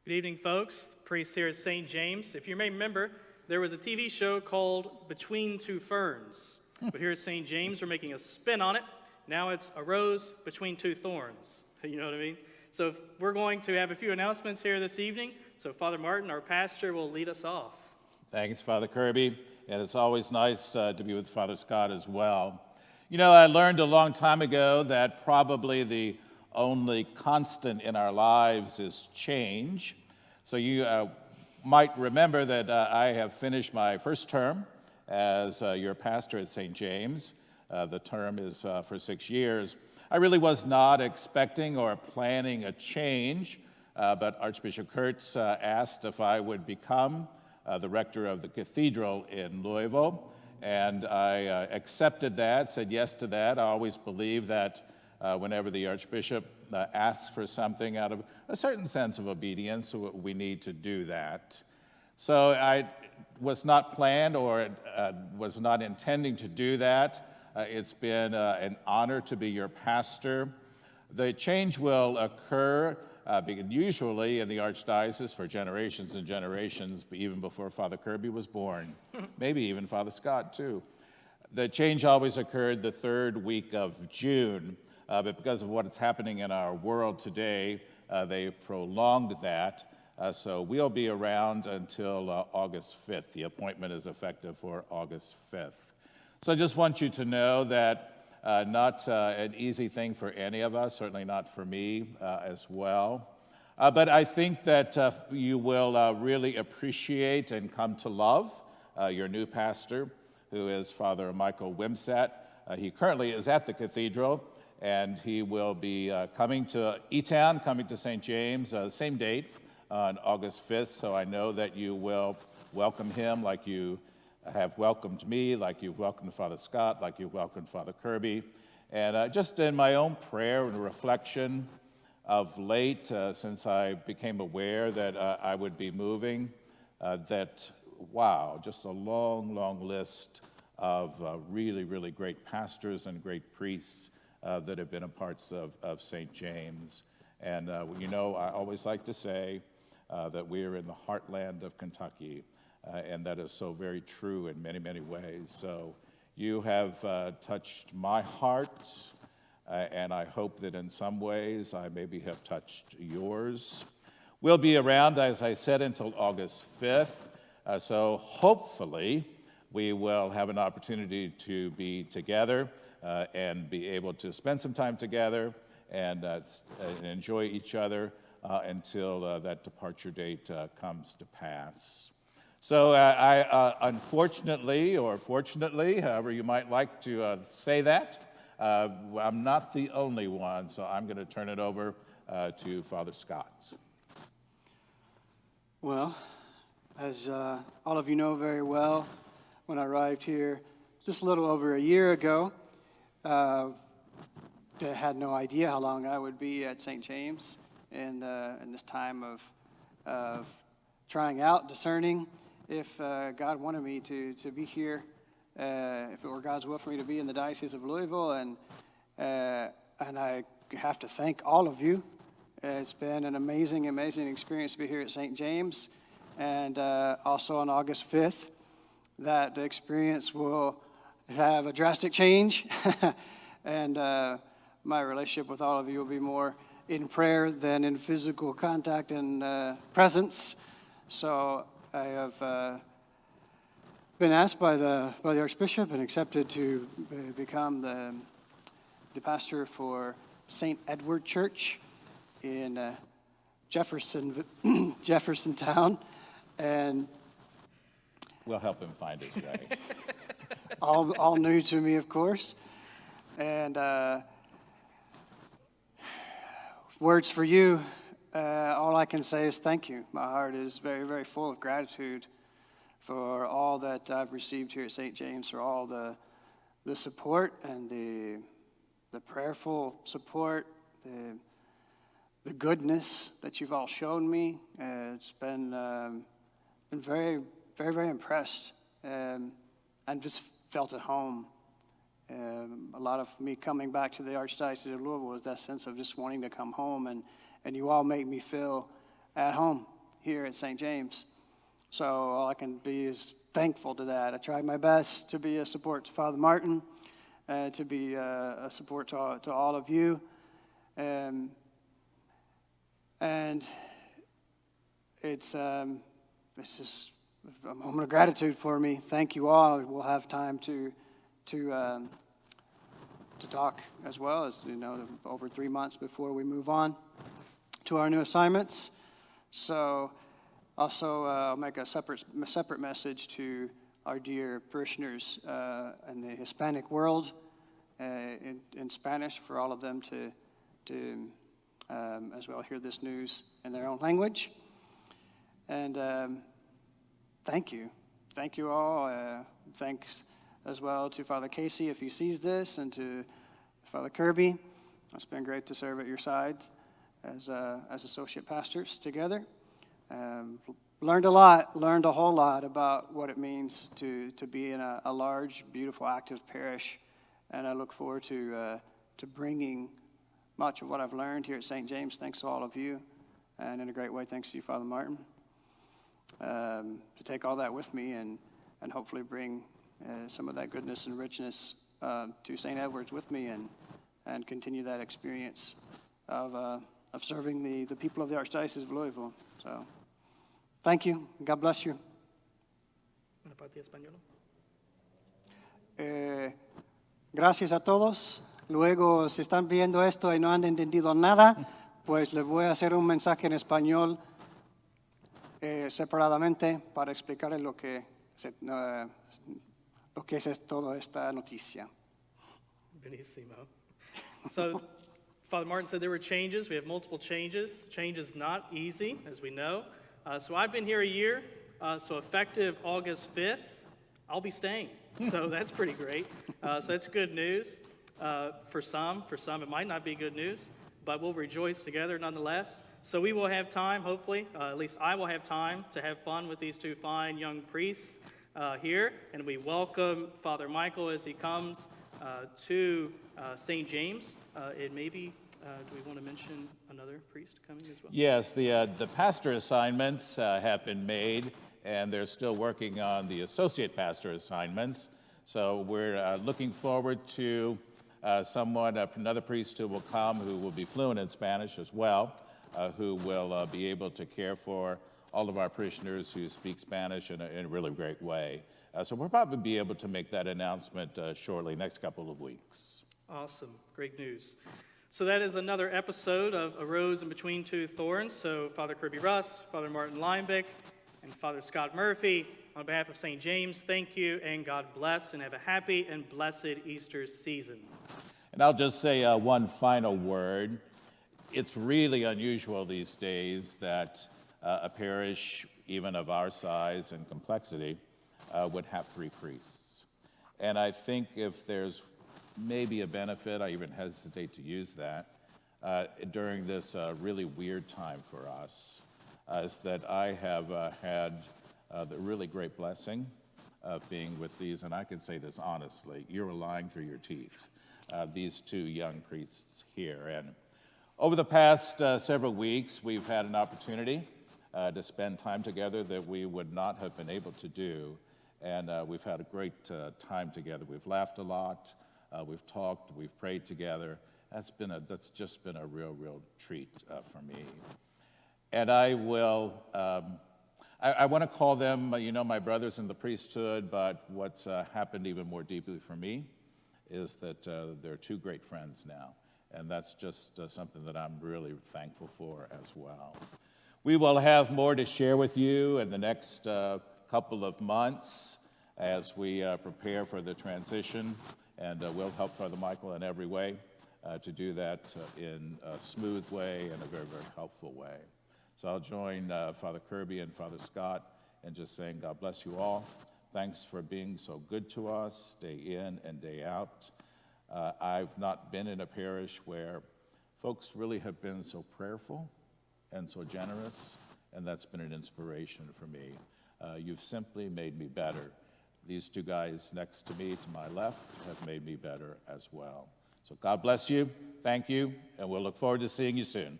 Good evening, folks. The priest here at St. James. If you may remember, there was a TV show called Between Two Ferns. But here at St. James, we're making a spin on it. Now it's a rose between two thorns. You know what I mean? So we're going to have a few announcements here this evening. So Father Martin, our pastor, will lead us off. Thanks, Father Kirby. And it's always nice to be with Father Scott as well. You know, I learned a long time ago that probably the only constant in our lives is change. So you might remember that I have finished my first term as your pastor at St. James. The term is for 6 years. I really was not expecting or planning a change, but Archbishop Kurtz asked if I would become the rector of the cathedral in Louisville, and I accepted that, said yes to that. I always believe that whenever the Archbishop asks for something out of a certain sense of obedience, we need to do that. So I was not planned or was not intending to do that. It's been an honor to be your pastor. The change will occur usually in the Archdiocese for generations and generations, even before Father Kirby was born, maybe even Father Scott too. The change always occurred the third week of June, but because of what is happening in our world today, they prolonged that. So we'll be around until August 5th. The appointment is effective for August 5th. So I just want you to know that not an easy thing for any of us, certainly not for me as well. But I think that you will really appreciate and come to love your new pastor, who is Father Michael Wimsatt. He currently is at the cathedral, and he will be coming to E-Town, coming to St. James, same date on August 5th. So I know that you will welcome him like you have welcomed me, like you've welcomed Father Scott, like you've welcomed Father Kirby. And just in my own prayer and reflection of late, since I became aware that I would be moving, just a long, long list of really, really great pastors and great priests that have been a parts of St. James. And you know, I always like to say that we are in the heartland of Kentucky. And that is so very true in many, many ways. So you have touched my heart, and I hope that in some ways I maybe have touched yours. We'll be around, as I said, until August 5th. So hopefully we will have an opportunity to be together and be able to spend some time together and enjoy each other until that departure date comes to pass. So I unfortunately, or fortunately, however you might like to say that, I'm not the only one, so I'm going to turn it over to Father Scott. Well, as all of you know very well, when I arrived here just a little over a year ago, I had no idea how long I would be at St. James in this time of trying out, discerning if God wanted me to be here, if it were God's will for me to be in the Diocese of Louisville, and I have to thank all of you. It's been an amazing, amazing experience to be here at St. James, and also on August 5th, that experience will have a drastic change, and my relationship with all of you will be more in prayer than in physical contact and presence. So I have been asked by the Archbishop and accepted to become the pastor for St. Edward Church in Jeffersontown, and we'll help him find his way. all new to me, of course, and words for you. All I can say is thank you. My heart is very, very full of gratitude for all that I've received here at St. James, for all the support and the prayerful support, the goodness that you've all shown me. It's been very, very, very impressed, and just felt at home. A lot of me coming back to the Archdiocese of Louisville was that sense of just wanting to come home, and you all make me feel at home here at St. James. So all I can be is thankful to that. I tried my best to be a support to Father Martin, to be a support to all of you. And it's just a moment of gratitude for me. Thank you all. We'll have time to talk as well, as you know, over 3 months before we move on to our new assignments. So also I'll make a separate message to our dear parishioners in the Hispanic world in Spanish, for all of them to as well hear this news in their own language. And thank you all. Thanks as well to Father Casey if he sees this, and to Father Kirby. It's been great to serve at your sides as associate pastors together. Learned a whole lot about what it means to be in a large, beautiful, active parish, and I look forward to bringing much of what I've learned here at St. James, thanks to all of you, and in a great way, thanks to you, Father Martin, to take all that with me and hopefully bring some of that goodness and richness to St. Edward's with me, and continue that experience of serving the people of the Archdiocese of Louisville. So, thank you. God bless you. Una parte española. Gracias a todos. Luego, si están viendo esto y no han entendido nada, pues les voy a hacer un mensaje en español separadamente para explicarles lo que es toda esta noticia. Benissimo. So, Father Martin said there were changes. We have multiple changes. Change is not easy, as we know. So I've been here a year. So effective August 5th, I'll be staying. So that's pretty great. So that's good news for some. For some, it might not be good news, but we'll rejoice together nonetheless. So we will have time, hopefully, at least I will have time to have fun with these two fine young priests here. And we welcome Father Michael as he comes to St. James. It may be, do we want to mention another priest coming as well? Yes, the pastor assignments have been made, and they're still working on the associate pastor assignments. So we're looking forward to another priest who will come, who will be fluent in Spanish as well, who will be able to care for all of our parishioners who speak Spanish in a really great way. So we'll probably be able to make that announcement shortly, next couple of weeks. Awesome. Great news. So that is another episode of A Rose in Between Two Thorns. So Father Kirby Russ, Father Martin Linebeck, and Father Scott Murphy, on behalf of St. James, thank you and God bless, and have a happy and blessed Easter season. And I'll just say one final word. It's really unusual these days that a parish, even of our size and complexity, would have 3 priests. And I think if there's maybe a benefit, I even hesitate to use that, during this really weird time for us, is that I have had the really great blessing of being with these, and I can say this honestly, you're lying through your teeth, these 2 young priests here. And over the past several weeks, we've had an opportunity to spend time together that we would not have been able to do, and we've had a great time together. We've laughed a lot. We've talked, we've prayed together. That's just been a real treat for me. And I will, I want to call them, my brothers in the priesthood, but what's happened even more deeply for me is that they're 2 great friends now. And that's just something that I'm really thankful for as well. We will have more to share with you in the next couple of months as we prepare for the transition. And we'll help Father Michael in every way to do that in a smooth way and a very helpful way. So I'll join Father Kirby and Father Scott in just saying, God bless you all. Thanks for being so good to us, day in and day out. I've not been in a parish where folks really have been so prayerful and so generous, and that's been an inspiration for me. You've simply made me better. These 2 guys next to me, to my left, have made me better as well. So God bless you, thank you, and we'll look forward to seeing you soon.